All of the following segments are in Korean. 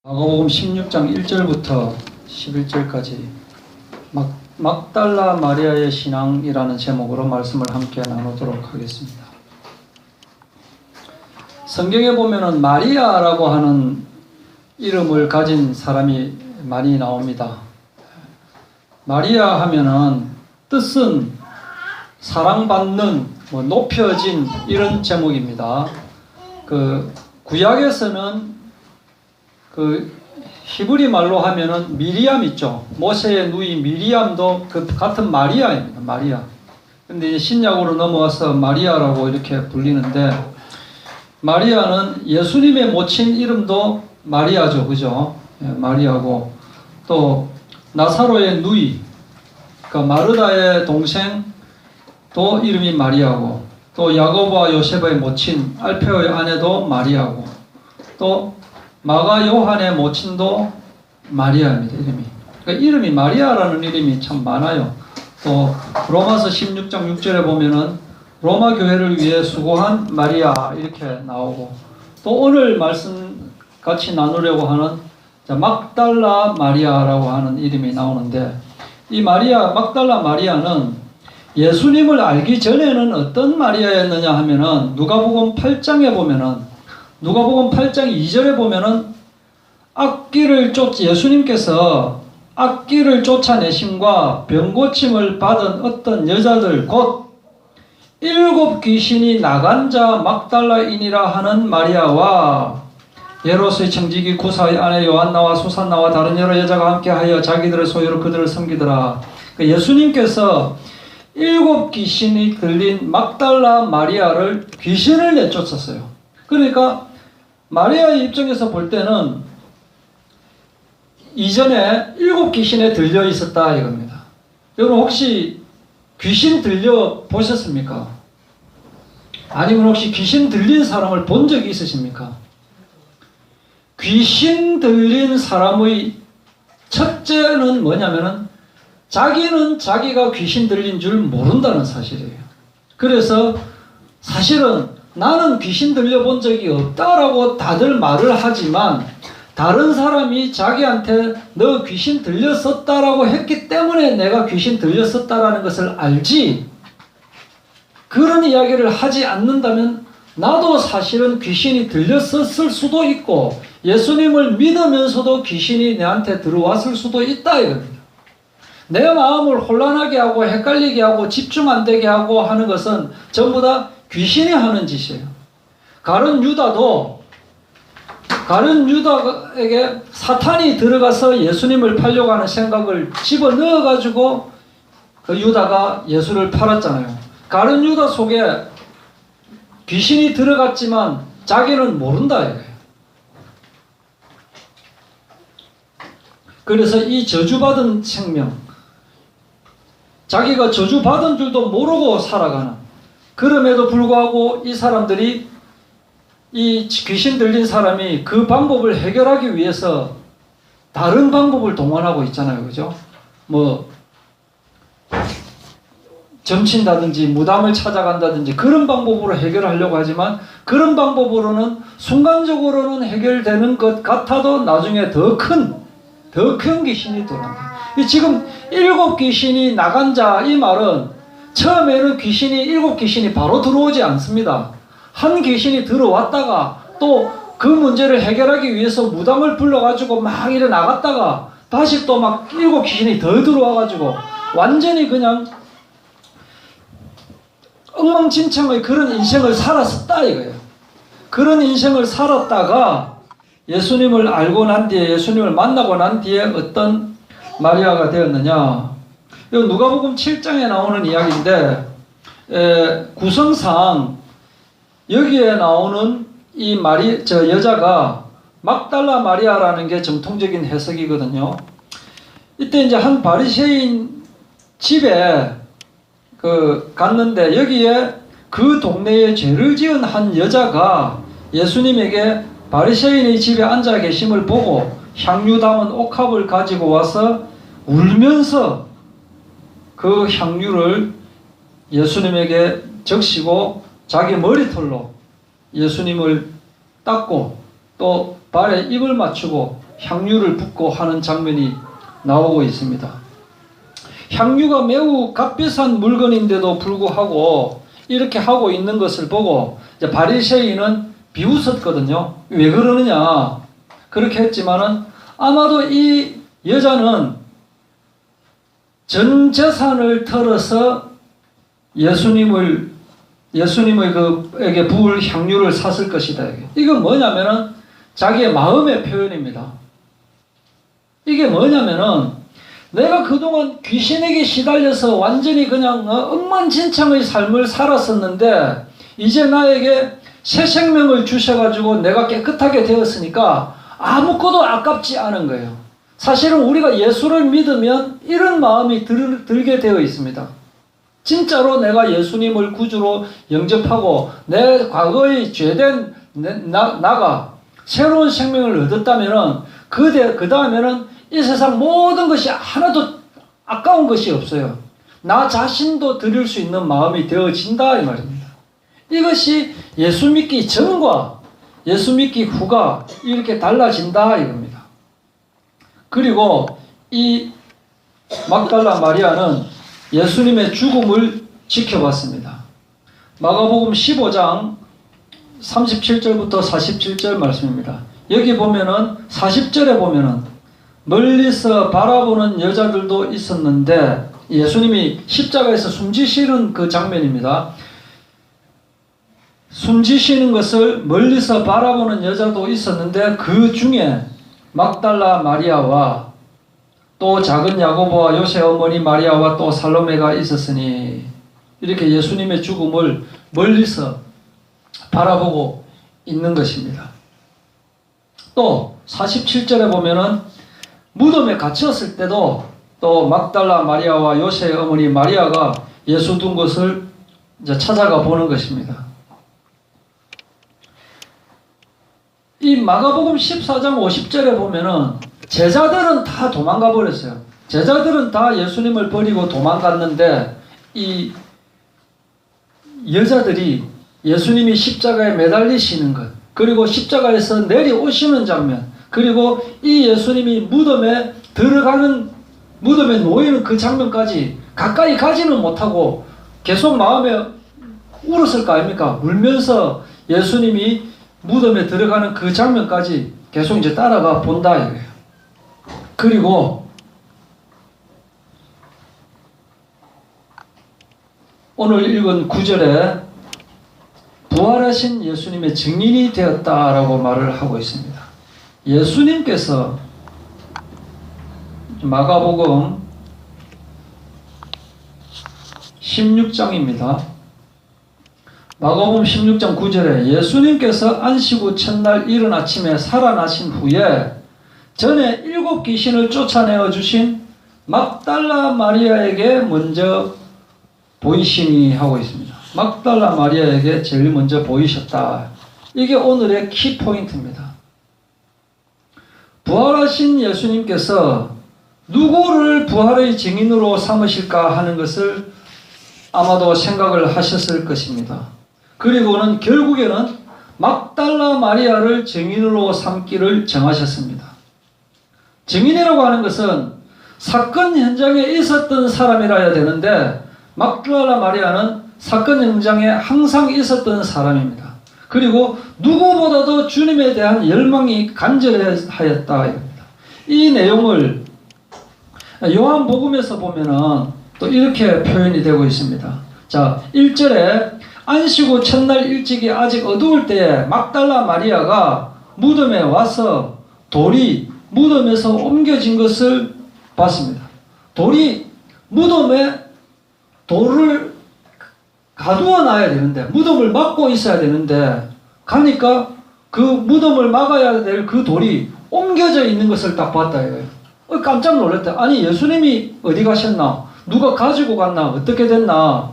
마가복음 16장 1절부터 11절까지 막달라 마리아의 신앙이라는 제목으로 말씀을 함께 나누도록 하겠습니다. 성경에 보면은 마리아라고 하는 이름을 가진 사람이 많이 나옵니다. 마리아 하면은 뜻은 사랑받는, 높여진 이런 제목입니다. 구약에서는 히브리 말로 하면은 미리암 있죠. 모세의 누이 미리암도 같은 마리아입니다. 마리아. 근데 이제 신약으로 넘어와서 마리아라고 이렇게 불리는데, 마리아는 예수님의 모친 이름도 마리아죠. 그죠? 예, 마리아고, 또 나사로의 누이, 마르다의 동생도 이름이 마리아고, 또 야고보와 요셉의 모친 알페오의 아내도 마리아고, 또 마가 요한의 모친도 마리아입니다. 이름이 마리아라는 이름이 참 많아요. 또 로마서 16장 6절에 보면은 로마 교회를 위해 수고한 마리아 이렇게 나오고, 또 오늘 말씀 같이 나누려고 하는 막달라 마리아라고 하는 이름이 나오는데, 이 막달라 마리아는 예수님을 알기 전에는 어떤 마리아였느냐 하면은 누가복음 8장에 보면은, 누가복음 8장 2절에 보면은 예수님께서 악기를 쫓아내심과 병고침을 받은 어떤 여자들, 곧 7 귀신이 나간 자 막달라인이라 하는 마리아와 예로스의 청지기 구사의 아내 요한나와 수산나와 다른 여러 여자가 함께하여 자기들의 소유로 그들을 섬기더라. 예수님께서 7 귀신이 들린 막달라 마리아를 귀신을 내쫓았어요. 그러니까 마리아의 입장에서 볼 때는 이전에 7 귀신에 들려 있었다 이겁니다. 여러분 혹시 귀신 들려 보셨습니까? 아니면 혹시 귀신 들린 사람을 본 적이 있으십니까? 귀신 들린 사람의 첫째는 뭐냐면은 자기는 자기가 귀신 들린 줄 모른다는 사실이에요. 그래서 사실은 나는 귀신 들려본 적이 없다라고 다들 말을 하지만, 다른 사람이 자기한테 너 귀신 들렸었다라고 했기 때문에 내가 귀신 들렸었다라는 것을 알지, 그런 이야기를 하지 않는다면 나도 사실은 귀신이 들렸었을 수도 있고 예수님을 믿으면서도 귀신이 내한테 들어왔을 수도 있다 이겁니다. 내 마음을 혼란하게 하고 헷갈리게 하고 집중 안 되게 하고 하는 것은 전부 다 귀신이 하는 짓이에요. 가룟 유다에게 사탄이 들어가서 예수님을 팔려고 하는 생각을 집어넣어가지고 그 유다가 예수를 팔았잖아요. 가룟 유다 속에 귀신이 들어갔지만 자기는 모른다 이거예요. 그래서 이 저주받은 생명, 자기가 저주받은 줄도 모르고 살아가는, 그럼에도 불구하고 이 사람들이, 이 귀신 들린 사람이 그 방법을 해결하기 위해서 다른 방법을 동원하고 있잖아요. 그죠? 점친다든지 무당을 찾아간다든지 그런 방법으로 해결하려고 하지만, 그런 방법으로는 순간적으로는 해결되는 것 같아도 나중에 더 큰 귀신이 들어온다. 지금 7 귀신이 나간 자, 이 말은 처음에는 7 귀신이 바로 들어오지 않습니다. 한 귀신이 들어왔다가 또 그 문제를 해결하기 위해서 무당을 불러가지고 막 이래 나갔다가 다시 또 막 7 귀신이 더 들어와가지고 완전히 그냥 엉망진창의 그런 인생을 살았었다 이거예요. 그런 인생을 살았다가 예수님을 알고 난 뒤에, 예수님을 만나고 난 뒤에 어떤 마리아가 되었느냐. 이거 누가복음 7장에 나오는 이야기인데, 구성상 여기에 나오는 이 여자가 막달라 마리아라는 게 정통적인 해석이거든요. 이때 이제 한 바리새인 집에 갔는데, 여기에 그 동네에 죄를 지은 한 여자가 예수님에게 바리새인의 집에 앉아 계심을 보고 향유 담은 옥합을 가지고 와서 울면서 그 향유를 예수님에게 적시고 자기 머리털로 예수님을 닦고 또 발에 입을 맞추고 향유를 붓고 하는 장면이 나오고 있습니다. 향유가 매우 값비싼 물건인데도 불구하고 이렇게 하고 있는 것을 보고 이제 바리새인은 비웃었거든요. 왜 그러느냐 그렇게 했지만은 아마도 이 여자는 전 재산을 털어서 예수님의 그에게 부을 향유를 샀을 것이다. 이건 뭐냐면은 자기의 마음의 표현입니다. 이게 뭐냐면은 내가 그동안 귀신에게 시달려서 완전히 그냥 억만진창의 삶을 살았었는데 이제 나에게 새 생명을 주셔가지고 내가 깨끗하게 되었으니까 아무것도 아깝지 않은 거예요. 사실은 우리가 예수를 믿으면 이런 마음이 들게 되어 있습니다. 진짜로 내가 예수님을 구주로 영접하고 내 과거의 죄된 나가 새로운 생명을 얻었다면은 그 다음에는 이 세상 모든 것이 하나도 아까운 것이 없어요. 나 자신도 드릴 수 있는 마음이 되어진다 이 말입니다. 이것이 예수 믿기 전과 예수 믿기 후가 이렇게 달라진다 이겁니다. 그리고 이 막달라 마리아는 예수님의 죽음을 지켜봤습니다. 마가복음 15장 37절부터 47절 말씀입니다. 여기 보면은 40절에 보면은 멀리서 바라보는 여자들도 있었는데 예수님이 십자가에서 숨지시는 그 장면입니다. 숨지시는 것을 멀리서 바라보는 여자도 있었는데 그 중에 막달라 마리아와 또 작은 야고보와 요새 어머니 마리아와 또 살로메가 있었으니 이렇게 예수님의 죽음을 멀리서 바라보고 있는 것입니다. 또 47절에 보면은 무덤에 갇혔을 때도 또 막달라 마리아와 요새 어머니 마리아가 예수 둔 곳을 이제 찾아가 보는 것입니다. 이 마가복음 14장 50절에 보면은 제자들은 다 도망가 버렸어요. 제자들은 다 예수님을 버리고 도망갔는데 이 여자들이 예수님이 십자가에 매달리시는 것, 그리고 십자가에서 내려오시는 장면, 그리고 이 예수님이 무덤에 들어가는, 무덤에 놓이는 그 장면까지 가까이 가지는 못하고 계속 마음에 울었을 거 아닙니까? 울면서 예수님이 무덤에 들어가는 그 장면까지 계속 이제 따라가 본다 이거예요. 그리고 오늘 읽은 9절에 부활하신 예수님의 증인이 되었다라고 말을 하고 있습니다. 예수님께서 마가복음 16장입니다. 마가복음 16장 9절에 예수님께서 안식 후 첫날 이른 아침에 살아나신 후에 전에 7 귀신을 쫓아내어 주신 막달라 마리아에게 먼저 보이시니 하고 있습니다. 막달라 마리아에게 제일 먼저 보이셨다. 이게 오늘의 키포인트입니다. 부활하신 예수님께서 누구를 부활의 증인으로 삼으실까 하는 것을 아마도 생각을 하셨을 것입니다. 그리고는 결국에는 막달라 마리아를 증인으로 삼기를 정하셨습니다. 증인이라고 하는 것은 사건 현장에 있었던 사람이라야 되는데 막달라 마리아는 사건 현장에 항상 있었던 사람입니다. 그리고 누구보다도 주님에 대한 열망이 간절하였다. 이 내용을 요한복음에서 보면은 또 이렇게 표현이 되고 있습니다. 자, 1절에 안식 후 첫날 일찍이 아직 어두울 때에 막달라 마리아가 무덤에 와서 돌이 무덤에서 옮겨진 것을 봤습니다. 돌이 무덤에 돌을 가두어 놔야 되는데 무덤을 막고 있어야 되는데 가니까 그 무덤을 막아야 될 그 돌이 옮겨져 있는 것을 딱 봤다 이거예요. 깜짝 놀랐다. 아니 예수님이 어디 가셨나? 누가 가지고 갔나? 어떻게 됐나?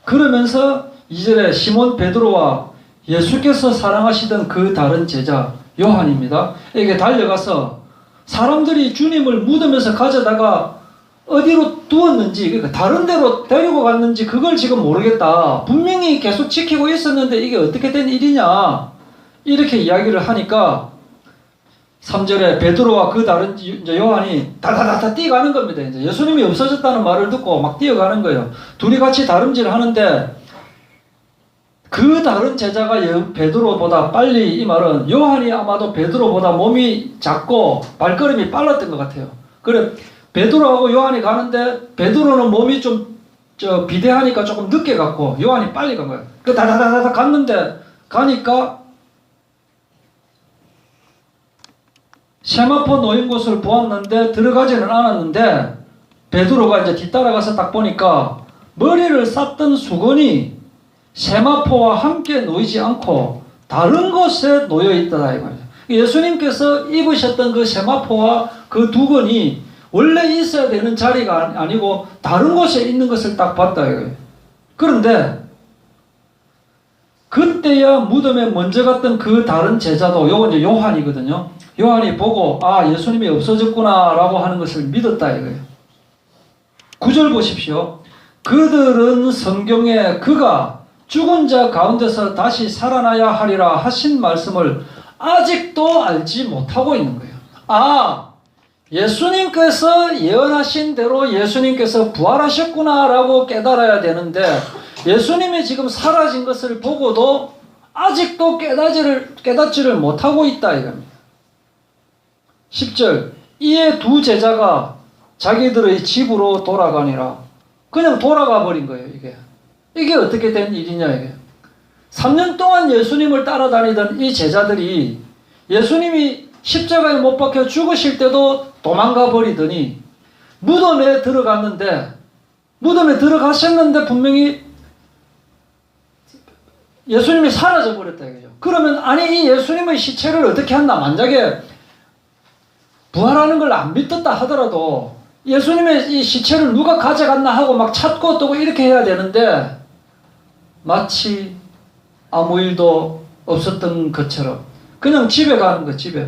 그러면서 2절에 시몬 베드로와 예수께서 사랑하시던 그 다른 제자 요한입니다. 에게 달려가서 사람들이 주님을 무덤에서 가져다가 어디로 두었는지, 그러니까 다른 데로 데리고 갔는지 그걸 지금 모르겠다. 분명히 계속 지키고 있었는데 이게 어떻게 된 일이냐? 이렇게 이야기를 하니까 3절에 베드로와 그 다른 이제 요한이 다다다다 뛰어가는 겁니다. 이제 예수님이 없어졌다는 말을 듣고 막 뛰어가는 거예요. 둘이 같이 다름질 하는데 그 다른 제자가 베드로보다 빨리, 이 말은 요한이 아마도 베드로보다 몸이 작고 발걸음이 빨랐던 것 같아요. 그래 베드로하고 요한이 가는데 베드로는 몸이 좀 비대하니까 조금 늦게 갔고 요한이 빨리 간 거예요. 그 다다다다 갔는데 가니까 세마포 놓인 곳을 보았는데 들어가지는 않았는데 베드로가 이제 뒤따라가서 딱 보니까 머리를 쌌던 수건이 세마포와 함께 놓이지 않고 다른 곳에 놓여 있더라 이 말이에요. 예수님께서 입으셨던 그 세마포와 그 두건이 원래 있어야 되는 자리가 아니고 다른 곳에 있는 것을 딱 봤다 이거예요. 그런데 그때야 무덤에 먼저 갔던 그 다른 제자도, 요건 이제 요한이거든요. 요한이 보고 아 예수님이 없어졌구나 라고 하는 것을 믿었다 이거예요. 9절 보십시오. 그들은 성경에 그가 죽은 자 가운데서 다시 살아나야 하리라 하신 말씀을 아직도 알지 못하고 있는 거예요. 아, 예수님께서 예언하신 대로 예수님께서 부활하셨구나 라고 깨달아야 되는데 예수님이 지금 사라진 것을 보고도 아직도 깨닫지를 못하고 있다 이겁니다. 10절 이에 두 제자가 자기들의 집으로 돌아가니라. 그냥 돌아가 버린 거예요. 이게 어떻게 된 일이냐 이게. 3년 동안 예수님을 따라다니던 이 제자들이 예수님이 십자가에 못 박혀 죽으실 때도 도망가 버리더니 무덤에 들어갔는데, 무덤에 들어가셨는데 분명히 예수님이 사라져 버렸다 이거죠. 그러면 아니 이 예수님의 시체를 어떻게 한다, 만약에 부활하는 걸 안 믿었다 하더라도 예수님의 이 시체를 누가 가져갔나 하고 막 찾고 또 이렇게 해야 되는데 마치 아무 일도 없었던 것처럼 그냥 집에 가는 거예요. 집에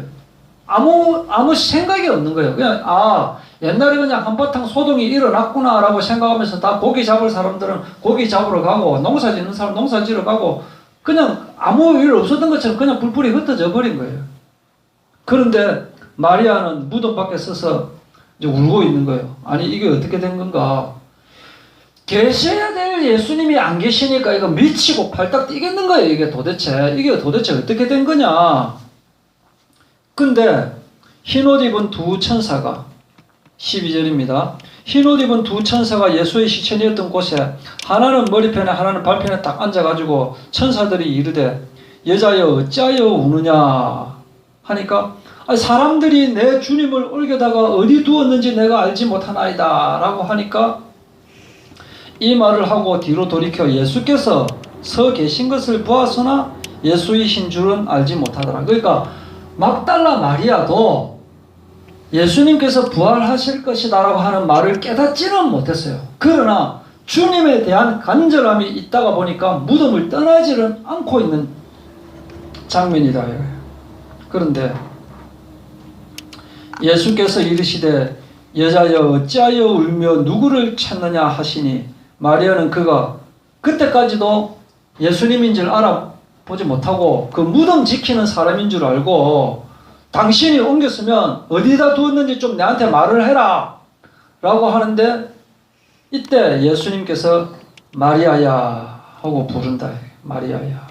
아무 생각이 없는 거예요. 그냥 아 옛날에 그냥 한바탕 소동이 일어났구나 라고 생각하면서 다 고기 잡을 사람들은 고기 잡으러 가고 농사 짓는 사람 농사 지러 가고 그냥 아무 일 없었던 것처럼 그냥 불풀이 흩어져 버린 거예요. 그런데 마리아는 무덤 밖에 서서 이제 울고 있는 거예요. 아니 이게 어떻게 된 건가. 계셔야 될 예수님이 안 계시니까 이거 미치고 팔딱 뛰겠는 거예요. 이게 도대체 어떻게 된 거냐. 근데 흰옷 입은 두 천사가, 12절입니다. 흰옷 입은 두 천사가 예수의 시체였던 곳에 하나는 머리편에 하나는 발편에 딱 앉아가지고 천사들이 이르되 여자여 어찌하여 우느냐 하니까 사람들이 내 주님을 옮겨다가 어디 두었는지 내가 알지 못하나이다 라고 하니까 이 말을 하고 뒤로 돌이켜 예수께서 서 계신 것을 보았으나 예수이신 줄은 알지 못하더라. 그러니까 막달라 마리아도 예수님께서 부활하실 것이다 라고 하는 말을 깨닫지는 못했어요. 그러나 주님에 대한 간절함이 있다가 보니까 무덤을 떠나지는 않고 있는 장면이다. 그런데 예수께서 이르시되 여자여 어찌하여 울며 누구를 찾느냐 하시니 마리아는 그가 그때까지도 예수님인 줄 알아보지 못하고 그 무덤 지키는 사람인 줄 알고 당신이 옮겼으면 어디다 두었는지 좀 내한테 말을 해라 라고 하는데 이때 예수님께서 마리아야 하고 부른다. 마리아야.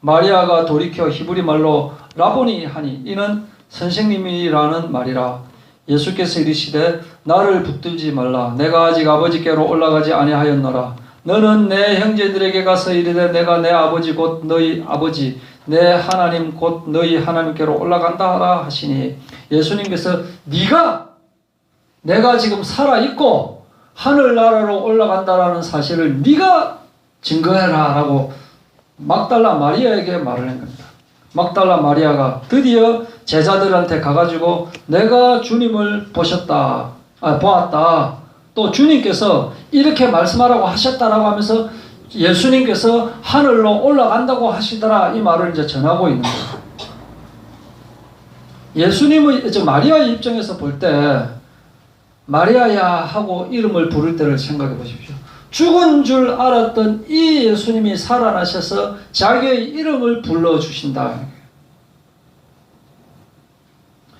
마리아가 돌이켜 히브리 말로 라보니 하니 이는 선생님이라는 말이라. 예수께서 이르시되 나를 붙들지 말라. 내가 아직 아버지께로 올라가지 아니하였노라. 너는 내 형제들에게 가서 이르되 내가 내 아버지 곧 너희 아버지 내 하나님 곧 너희 하나님께로 올라간다 하라 하시니 예수님께서 내가 지금 살아있고 하늘나라로 올라간다라는 사실을 네가 증거해라 라고 막달라 마리아에게 말을 한 겁니다. 막달라 마리아가 드디어 제자들한테 가가지고 내가 주님을 보았다. 또 주님께서 이렇게 말씀하라고 하셨다라고 하면서 예수님께서 하늘로 올라간다고 하시더라 이 말을 이제 전하고 있는 거예요. 예수님의 마리아의 입장에서 볼 때 마리아야 하고 이름을 부를 때를 생각해 보십시오. 죽은 줄 알았던 이 예수님이 살아나셔서 자기의 이름을 불러주신다.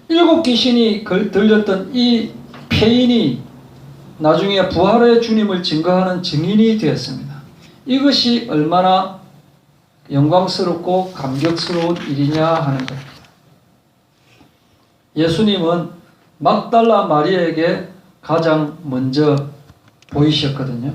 7 귀신이 들렸던 이 폐인이 나중에 부활의 주님을 증거하는 증인이 되었습니다. 이것이 얼마나 영광스럽고 감격스러운 일이냐 하는 겁니다. 예수님은 막달라 마리아에게 가장 먼저 보이셨거든요.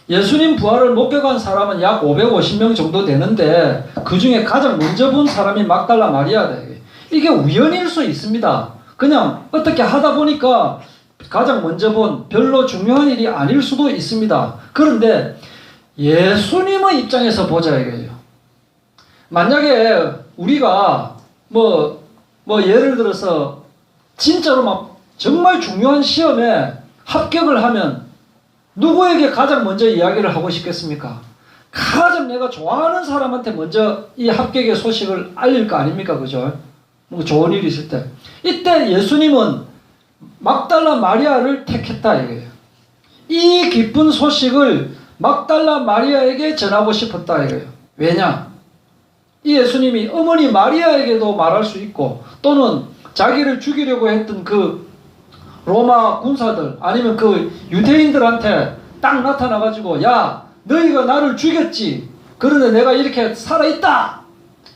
예수님 부활을 목격한 사람은 약 550명 정도 되는데 그 중에 가장 먼저 본 사람이 막달라 마리아다. 이게 우연일 수 있습니다. 그냥 어떻게 하다 보니까 가장 먼저 본 별로 중요한 일이 아닐 수도 있습니다. 그런데 예수님의 입장에서 보자 이거예요. 만약에 우리가 예를 들어서 진짜로 막 정말 중요한 시험에 합격을 하면 누구에게 가장 먼저 이야기를 하고 싶겠습니까? 가장 내가 좋아하는 사람한테 먼저 이 합격의 소식을 알릴 거 아닙니까? 그죠? 뭐 좋은 일이 있을 때. 이때 예수님은 막달라 마리아를 택했다 이거예요. 이 기쁜 소식을 막달라 마리아에게 전하고 싶었다 이거예요. 왜냐? 이 예수님이 어머니 마리아에게도 말할 수 있고 또는 자기를 죽이려고 했던 그 로마 군사들 아니면 그 유대인들한테 딱 나타나가지고 야 너희가 나를 죽였지 그런데 내가 이렇게 살아있다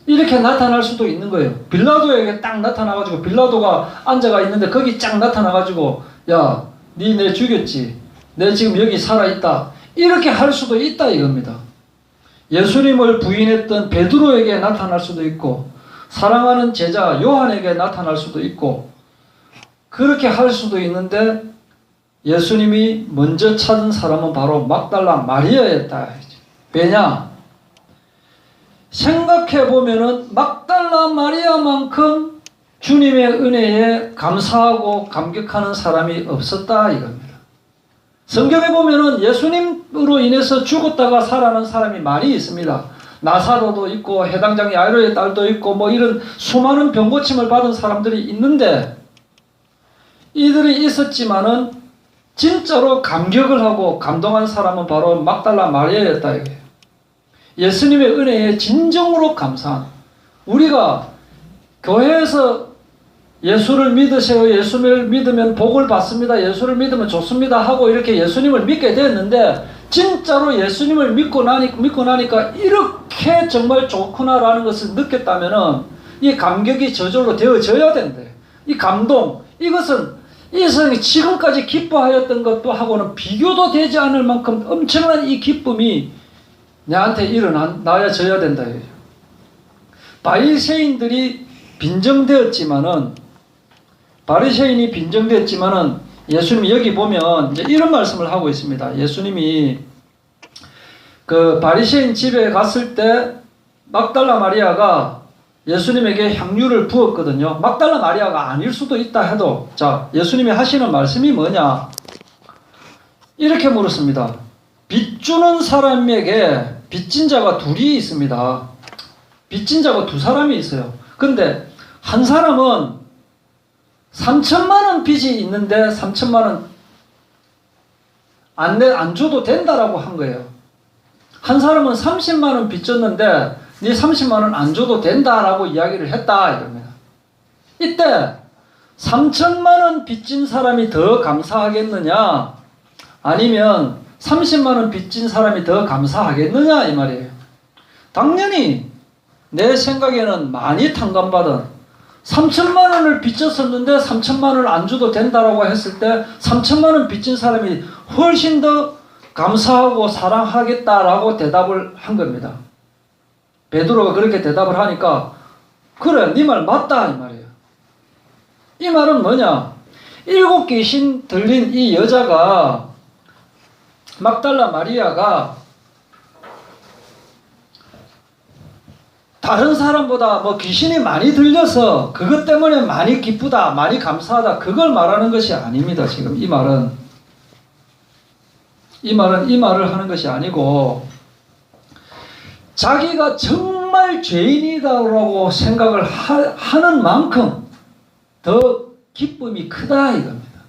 이렇게 나타날 수도 있는 거예요. 빌라도에게 딱 나타나가지고 빌라도가 앉아가 있는데 거기 쫙 나타나가지고 야 니 내 죽였지 내 지금 여기 살아있다 이렇게 할 수도 있다 이겁니다. 예수님을 부인했던 베드로에게 나타날 수도 있고 사랑하는 제자 요한에게 나타날 수도 있고 그렇게 할 수도 있는데 예수님이 먼저 찾은 사람은 바로 막달라 마리아였다. 왜냐? 생각해보면은 막달라 마리아만큼 주님의 은혜에 감사하고 감격하는 사람이 없었다 이겁니다. 성경에 보면은 예수님으로 인해서 죽었다가 살아난 사람이 많이 있습니다. 나사로도 있고 해당장 야이로의 딸도 있고 뭐 이런 수많은 병고침을 받은 사람들이 있는데 이들이 있었지만은 진짜로 감격을 하고 감동한 사람은 바로 막달라 마리아였다 이게. 예수님의 은혜에 진정으로 감사한 우리가 교회에서 예수를 믿으세요. 예수를 믿으면 복을 받습니다. 예수를 믿으면 좋습니다. 하고 이렇게 예수님을 믿게 됐는데 진짜로 예수님을 믿고 나니까 이렇게 정말 좋구나라는 것을 느꼈다면은 이 감격이 저절로 되어져야 된대. 이 감동, 이것은 이 세상에 지금까지 기뻐하였던 것도 하고는 비교도 되지 않을 만큼 엄청난 이 기쁨이 내한테 일어나야 된다. 바리새인이 빈정되었지만은 예수님이 여기 보면 이제 이런 말씀을 하고 있습니다. 예수님이 그 바리새인 집에 갔을 때 막달라 마리아가 예수님에게 향유를 부었거든요. 막달라 마리아가 아닐 수도 있다 해도 자 예수님이 하시는 말씀이 뭐냐 이렇게 물었습니다. 빚주는 사람에게 빚진 자가 둘이 있습니다. 빚진 자가 두 사람이 있어요. 근데 한 사람은 3천만 원 빚이 있는데 3천만 원 안 줘도 된다라고 한 거예요. 한 사람은 30만 원 빚졌는데 네 30만 원 안 줘도 된다라고 이야기를 했다 이겁니다. 이때 3천만 원 빚진 사람이 더 감사하겠느냐 아니면 30만 원 빚진 사람이 더 감사하겠느냐 이 말이에요. 당연히 내 생각에는 많이 탕감받은 3천만 원을 빚졌었는데 3천만 원을 안 줘도 된다라고 했을 때 3천만 원 빚진 사람이 훨씬 더 감사하고 사랑하겠다라고 대답을 한 겁니다. 베드로가 그렇게 대답을 하니까 그래 네 말 맞다 이 말이에요. 이 말은 뭐냐 7 귀신 들린 이 여자가 막달라 마리아가 다른 사람보다 뭐 귀신이 많이 들려서 그것 때문에 많이 기쁘다 많이 감사하다 그걸 말하는 것이 아닙니다. 지금 이 말은 이 말을 하는 것이 아니고 자기가 정말 죄인이다라고 생각을 하는 만큼 더 기쁨이 크다 이겁니다.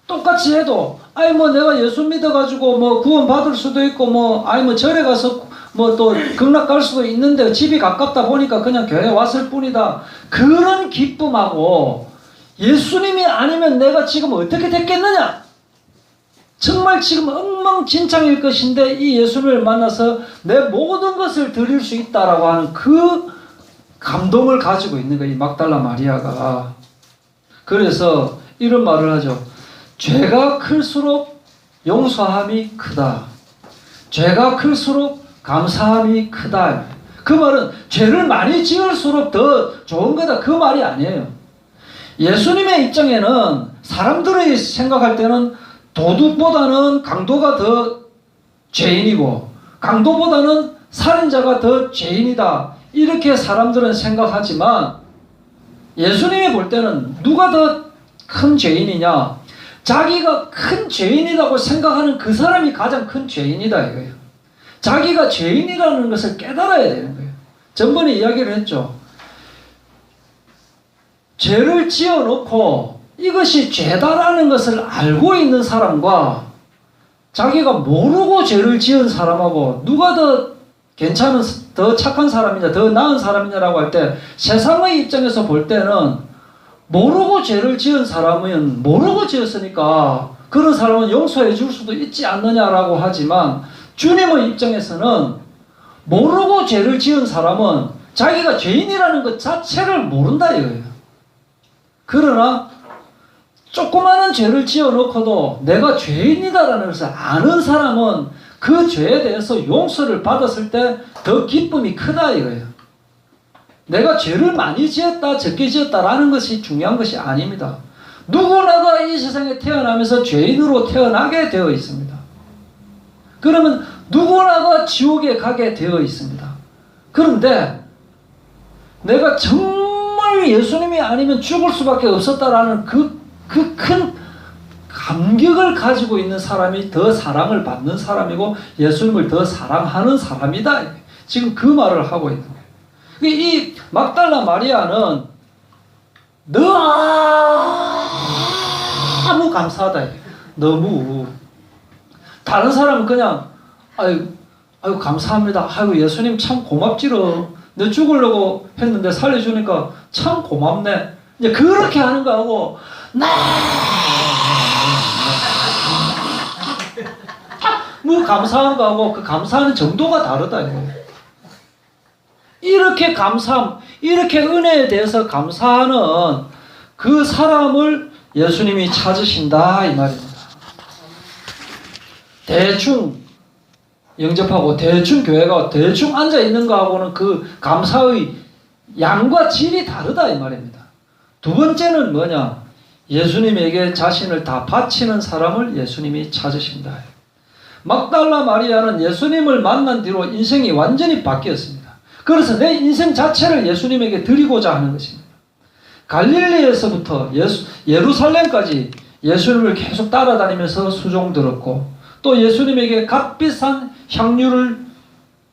똑같이 해도 아니 뭐 내가 예수 믿어가지고 뭐 구원 받을 수도 있고 뭐 아니 뭐 절에 가서 뭐 또 극락 갈 수도 있는데 집이 가깝다 보니까 그냥 교회 왔을 뿐이다. 그런 기쁨하고 예수님이 아니면 내가 지금 어떻게 됐겠느냐? 정말 지금 엉망진창일 것인데 이 예수님을 만나서 내 모든 것을 드릴 수 있다라고 하는 그 감동을 가지고 있는 거예요. 이 막달라 마리아가. 그래서 이런 말을 하죠. 죄가 클수록 용서함이 크다. 죄가 클수록 감사함이 크다. 그 말은 죄를 많이 지을수록 더 좋은 거다. 그 말이 아니에요. 예수님의 입장에는 사람들이 생각할 때는 도둑보다는 강도가 더 죄인이고 강도보다는 살인자가 더 죄인이다. 이렇게 사람들은 생각하지만 예수님이 볼 때는 누가 더 큰 죄인이냐? 자기가 큰 죄인이라고 생각하는 그 사람이 가장 큰 죄인이다 이거예요. 자기가 죄인이라는 것을 깨달아야 되는 거예요. 전번에 이야기를 했죠. 죄를 지어놓고 이것이 죄다라는 것을 알고 있는 사람과 자기가 모르고 죄를 지은 사람하고 누가 더 괜찮은, 더 착한 사람이냐, 더 나은 사람이냐라고 할 때 세상의 입장에서 볼 때는 모르고 죄를 지은 사람은 모르고 지었으니까 그런 사람은 용서해 줄 수도 있지 않느냐라고 하지만 주님의 입장에서는 모르고 죄를 지은 사람은 자기가 죄인이라는 것 자체를 모른다 이거예요. 그러나 조그마한 죄를 지어놓고도 내가 죄인이다라는 것을 아는 사람은 그 죄에 대해서 용서를 받았을 때 더 기쁨이 크다 이거예요. 내가 죄를 많이 지었다 적게 지었다라는 것이 중요한 것이 아닙니다. 누구나가 이 세상에 태어나면서 죄인으로 태어나게 되어 있습니다. 그러면 누구나가 지옥에 가게 되어 있습니다. 그런데 내가 정말 예수님이 아니면 죽을 수밖에 없었다라는 그 큰 감격을 가지고 있는 사람이 더 사랑을 받는 사람이고 예수님을 더 사랑하는 사람이다. 지금 그 말을 하고 있는 거예요. 이 막달라 마리아는 너무 감사하다. 너무. 다른 사람은 그냥 아유 감사합니다. 아유 예수님 참 고맙지러. 내 죽으려고 했는데 살려주니까 참 고맙네. 이제 그렇게 하는 거하고 뭐 감사한 거하고 그 감사하는 정도가 다르다 이거예요. 이렇게 감사함, 이렇게 은혜에 대해서 감사하는 그 사람을 예수님이 찾으신다 이 말입니다. 대충 영접하고 대충 교회가 대충 앉아 있는 거하고는 그 감사의 양과 질이 다르다 이 말입니다. 두 번째는 뭐냐? 예수님에게 자신을 다 바치는 사람을 예수님이 찾으신다. 막달라 마리아는 예수님을 만난 뒤로 인생이 완전히 바뀌었습니다. 그래서 내 인생 자체를 예수님에게 드리고자 하는 것입니다. 갈릴리에서부터 예루살렘까지 예수님을 계속 따라다니면서 수종 들었고 또 예수님에게 값비싼 향유를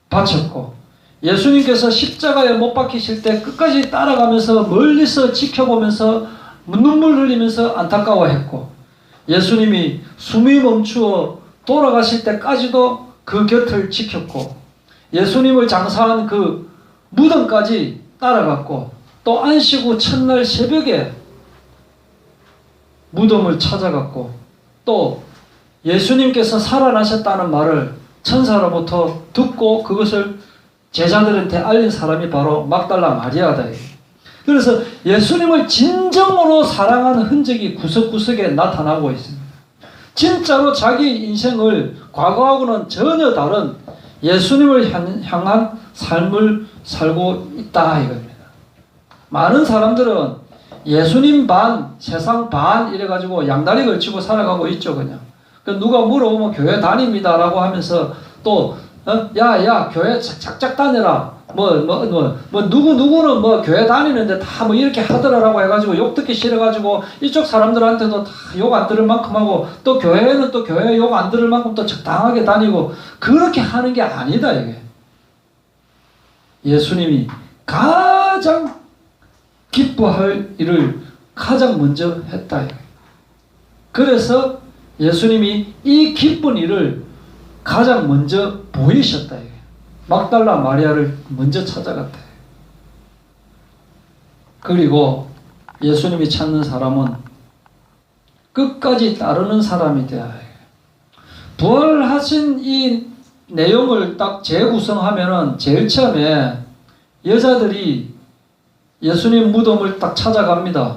바쳤고 예수님께서 십자가에 못 박히실 때 끝까지 따라가면서 멀리서 지켜보면서 눈물 흘리면서 안타까워했고 예수님이 숨이 멈추어 돌아가실 때까지도 그 곁을 지켰고 예수님을 장사한 그 무덤까지 따라갔고 또 안식 후 첫날 새벽에 무덤을 찾아갔고 또 예수님께서 살아나셨다는 말을 천사로부터 듣고 그것을 제자들한테 알린 사람이 바로 막달라 마리아다. 그래서 예수님을 진정으로 사랑하는 흔적이 구석구석에 나타나고 있습니다. 진짜로 자기 인생을 과거하고는 전혀 다른 예수님을 향한 삶을 살고 있다 이겁니다. 많은 사람들은 예수님 반, 세상 반 이래가지고 양다리 걸치고 살아가고 있죠 그냥. 누가 물어보면 교회 다닙니다라고 하면서 또 야 교회 작작 다녀라 누구는 뭐 교회 다니는데 다 뭐 이렇게 하더라라고 해가지고 욕 듣기 싫어가지고 이쪽 사람들한테도 다 욕 안 들을 만큼 하고 또 교회는 또 교회 욕 안 들을 만큼 또 적당하게 다니고 그렇게 하는 게 아니다 이게. 예수님이 가장 기뻐할 일을 가장 먼저 했다 이게. 그래서 예수님이 이 기쁜 일을 가장 먼저 보이셨다. 막달라 마리아를 먼저 찾아갔다. 그리고 예수님이 찾는 사람은 끝까지 따르는 사람이 되어야 해요. 부활하신 이 내용을 딱 재구성하면은 제일 처음에 여자들이 예수님 무덤을 딱 찾아갑니다.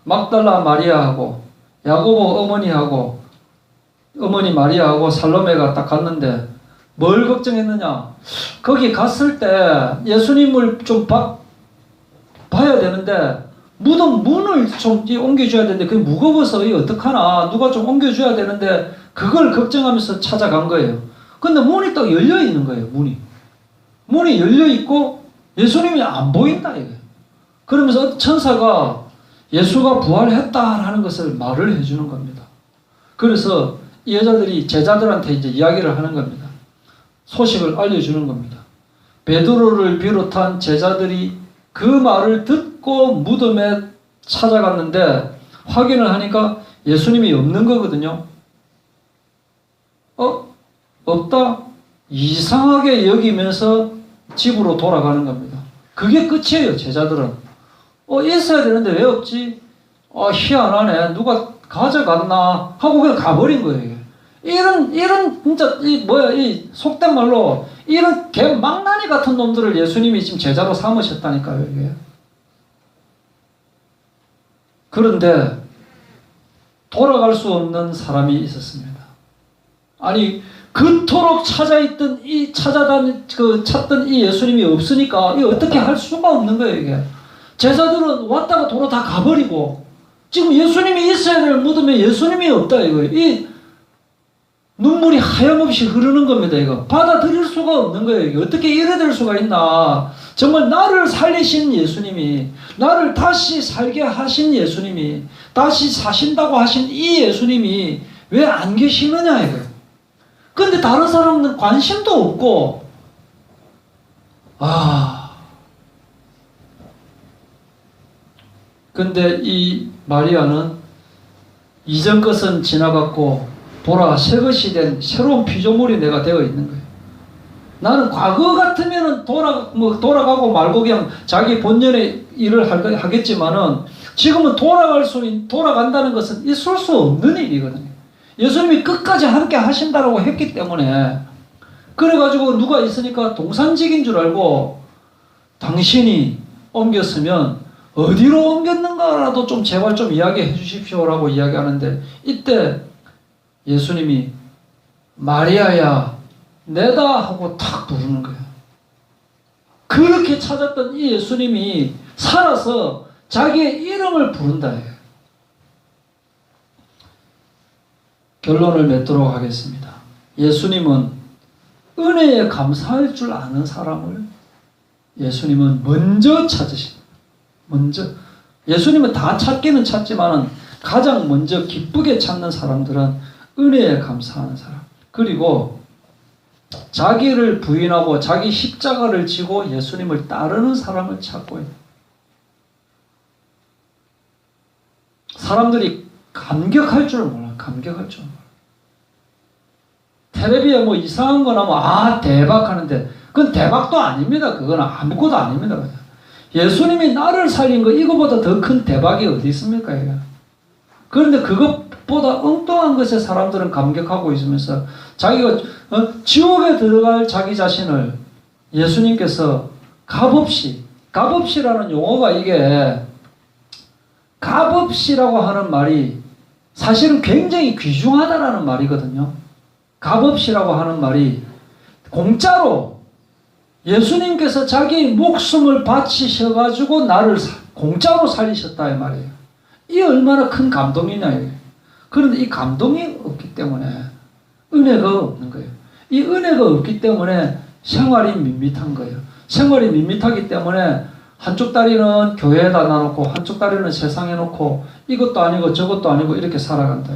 막달라 마리아하고 야고보 어머니하고 어머니 마리아하고 살로메가 딱 갔는데 뭘 걱정했느냐? 거기 갔을 때 예수님을 좀 봐야 되는데 무덤 문을 좀 옮겨줘야 되는데 그게 무거워서 이거 어떡하나? 누가 좀 옮겨줘야 되는데 그걸 걱정하면서 찾아간 거예요. 근데 문이 딱 열려 있는 거예요. 문이 열려 있고 예수님이 안 보인다 이거예요. 그러면서 천사가 예수가 부활했다라는 것을 말을 해주는 겁니다. 그래서 이 여자들이 제자들한테 이제 이야기를 하는 겁니다. 소식을 알려주는 겁니다. 베드로를 비롯한 제자들이 그 말을 듣고 무덤에 찾아갔는데 확인을 하니까 예수님이 없는 거거든요. 없다? 이상하게 여기면서 집으로 돌아가는 겁니다. 그게 끝이에요, 제자들은. 있어야 되는데 왜 없지? 희한하네. 누가 가져갔나? 하고 그냥 가버린 거예요. 이런, 진짜, 이 속된 말로, 이런 개망나니 같은 놈들을 예수님이 지금 제자로 삼으셨다니까요, 이게. 그런데, 돌아갈 수 없는 사람이 있었습니다. 아니, 그토록 찾던 이 예수님이 없으니까, 이게 어떻게 할 수가 없는 거예요, 이게. 제자들은 왔다가 도로 다 가버리고, 지금 예수님이 있어야 될 무덤에 예수님이 없다, 이거예요. 이 눈물이 하염없이 흐르는 겁니다, 이거. 받아들일 수가 없는 거예요. 이거. 어떻게 이래 될 수가 있나. 정말 나를 살리신 예수님이, 나를 다시 살게 하신 예수님이, 다시 사신다고 하신 이 예수님이 왜 안 계시느냐, 이거예요. 근데 다른 사람은 관심도 없고, 근데 이 마리아는 이전 것은 지나갔고 보라 새 것이 된 새로운 피조물이 내가 되어 있는 거예요. 나는 과거 같으면은 돌아가고 말고 그냥 자기 본연의 일을 하겠지만은 지금은 돌아간다는 것은 있을 수 없는 일이거든요. 예수님이 끝까지 함께 하신다라고 했기 때문에 그래가지고 누가 있으니까 동산직인 줄 알고 당신이 옮겼으면 어디로 옮겼는가라도 좀 제발 좀 이야기해 주십시오라고 이야기하는데 이때 예수님이 마리아야 내다 하고 탁 부르는 거예요. 그렇게 찾았던 이 예수님이 살아서 자기의 이름을 부른다. 결론을 맺도록 하겠습니다. 예수님은 은혜에 감사할 줄 아는 사람을 예수님은 먼저 찾으십니다. 예수님은 다 찾기는 찾지만 가장 먼저 기쁘게 찾는 사람들은 은혜에 감사하는 사람. 그리고 자기를 부인하고 자기 십자가를 지고 예수님을 따르는 사람을 찾고 있는. 사람들이 감격할 줄 몰라. 텔레비에 뭐 이상한 거 나오면 대박 하는데 그건 대박도 아닙니다. 그건 아무것도 아닙니다. 그냥. 예수님이 나를 살린 거 이거보다 더 큰 대박이 어디 있습니까? 이거. 그런데 그것보다 엉뚱한 것에 사람들은 감격하고 있으면서 자기가 지옥에 들어갈 자기 자신을 예수님께서 값없이라는 용어가 이게 값없이라고 하는 말이 사실은 굉장히 귀중하다라는 말이거든요. 값없이라고 하는 말이 공짜로 예수님께서 자기 목숨을 바치셔가지고 나를 공짜로 살리셨다 이 말이에요. 이 얼마나 큰 감동이냐 이게. 그런데 이 감동이 없기 때문에 은혜가 없는 거예요. 이 은혜가 없기 때문에 생활이 밋밋한 거예요. 생활이 밋밋하기 때문에 한쪽 다리는 교회에다 놔놓고 한쪽 다리는 세상에 놓고 이것도 아니고 저것도 아니고 이렇게 살아간다.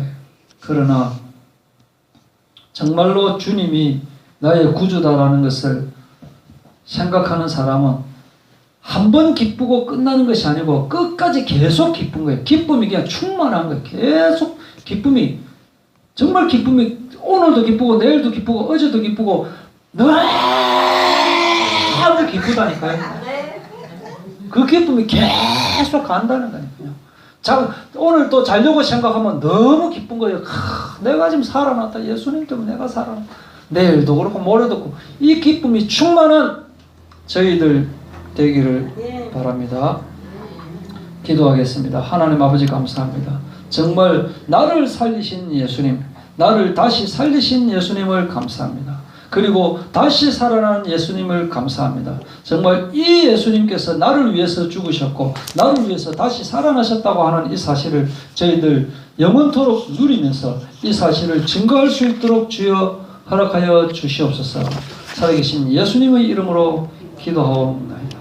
그러나 정말로 주님이 나의 구주다라는 것을 생각하는 사람은 한 번 기쁘고 끝나는 것이 아니고 끝까지 계속 기쁜 거예요. 기쁨이 그냥 충만한 거예요. 계속 기쁨이 정말 기쁨이 오늘도 기쁘고 내일도 기쁘고 어제도 기쁘고 늘 기쁘다니까요. 그 기쁨이 계속 간다는 거니까요. 오늘 또 자려고 생각하면 너무 기쁜 거예요. 내가 지금 살아났다. 예수님 때문에 내가 살아났다. 내일도 그렇고 모레도 그렇고 이 기쁨이 충만한 저희들 되기를 바랍니다. 기도하겠습니다. 하나님 아버지 감사합니다. 정말 나를 살리신 예수님, 나를 다시 살리신 예수님을 감사합니다. 그리고 다시 살아난 예수님을 감사합니다. 정말 이 예수님께서 나를 위해서 죽으셨고 나를 위해서 다시 살아나셨다고 하는 이 사실을 저희들 영원토록 누리면서 이 사실을 증거할 수 있도록 주여 허락하여 주시옵소서. 살아계신 예수님의 이름으로 기도하옵나이다.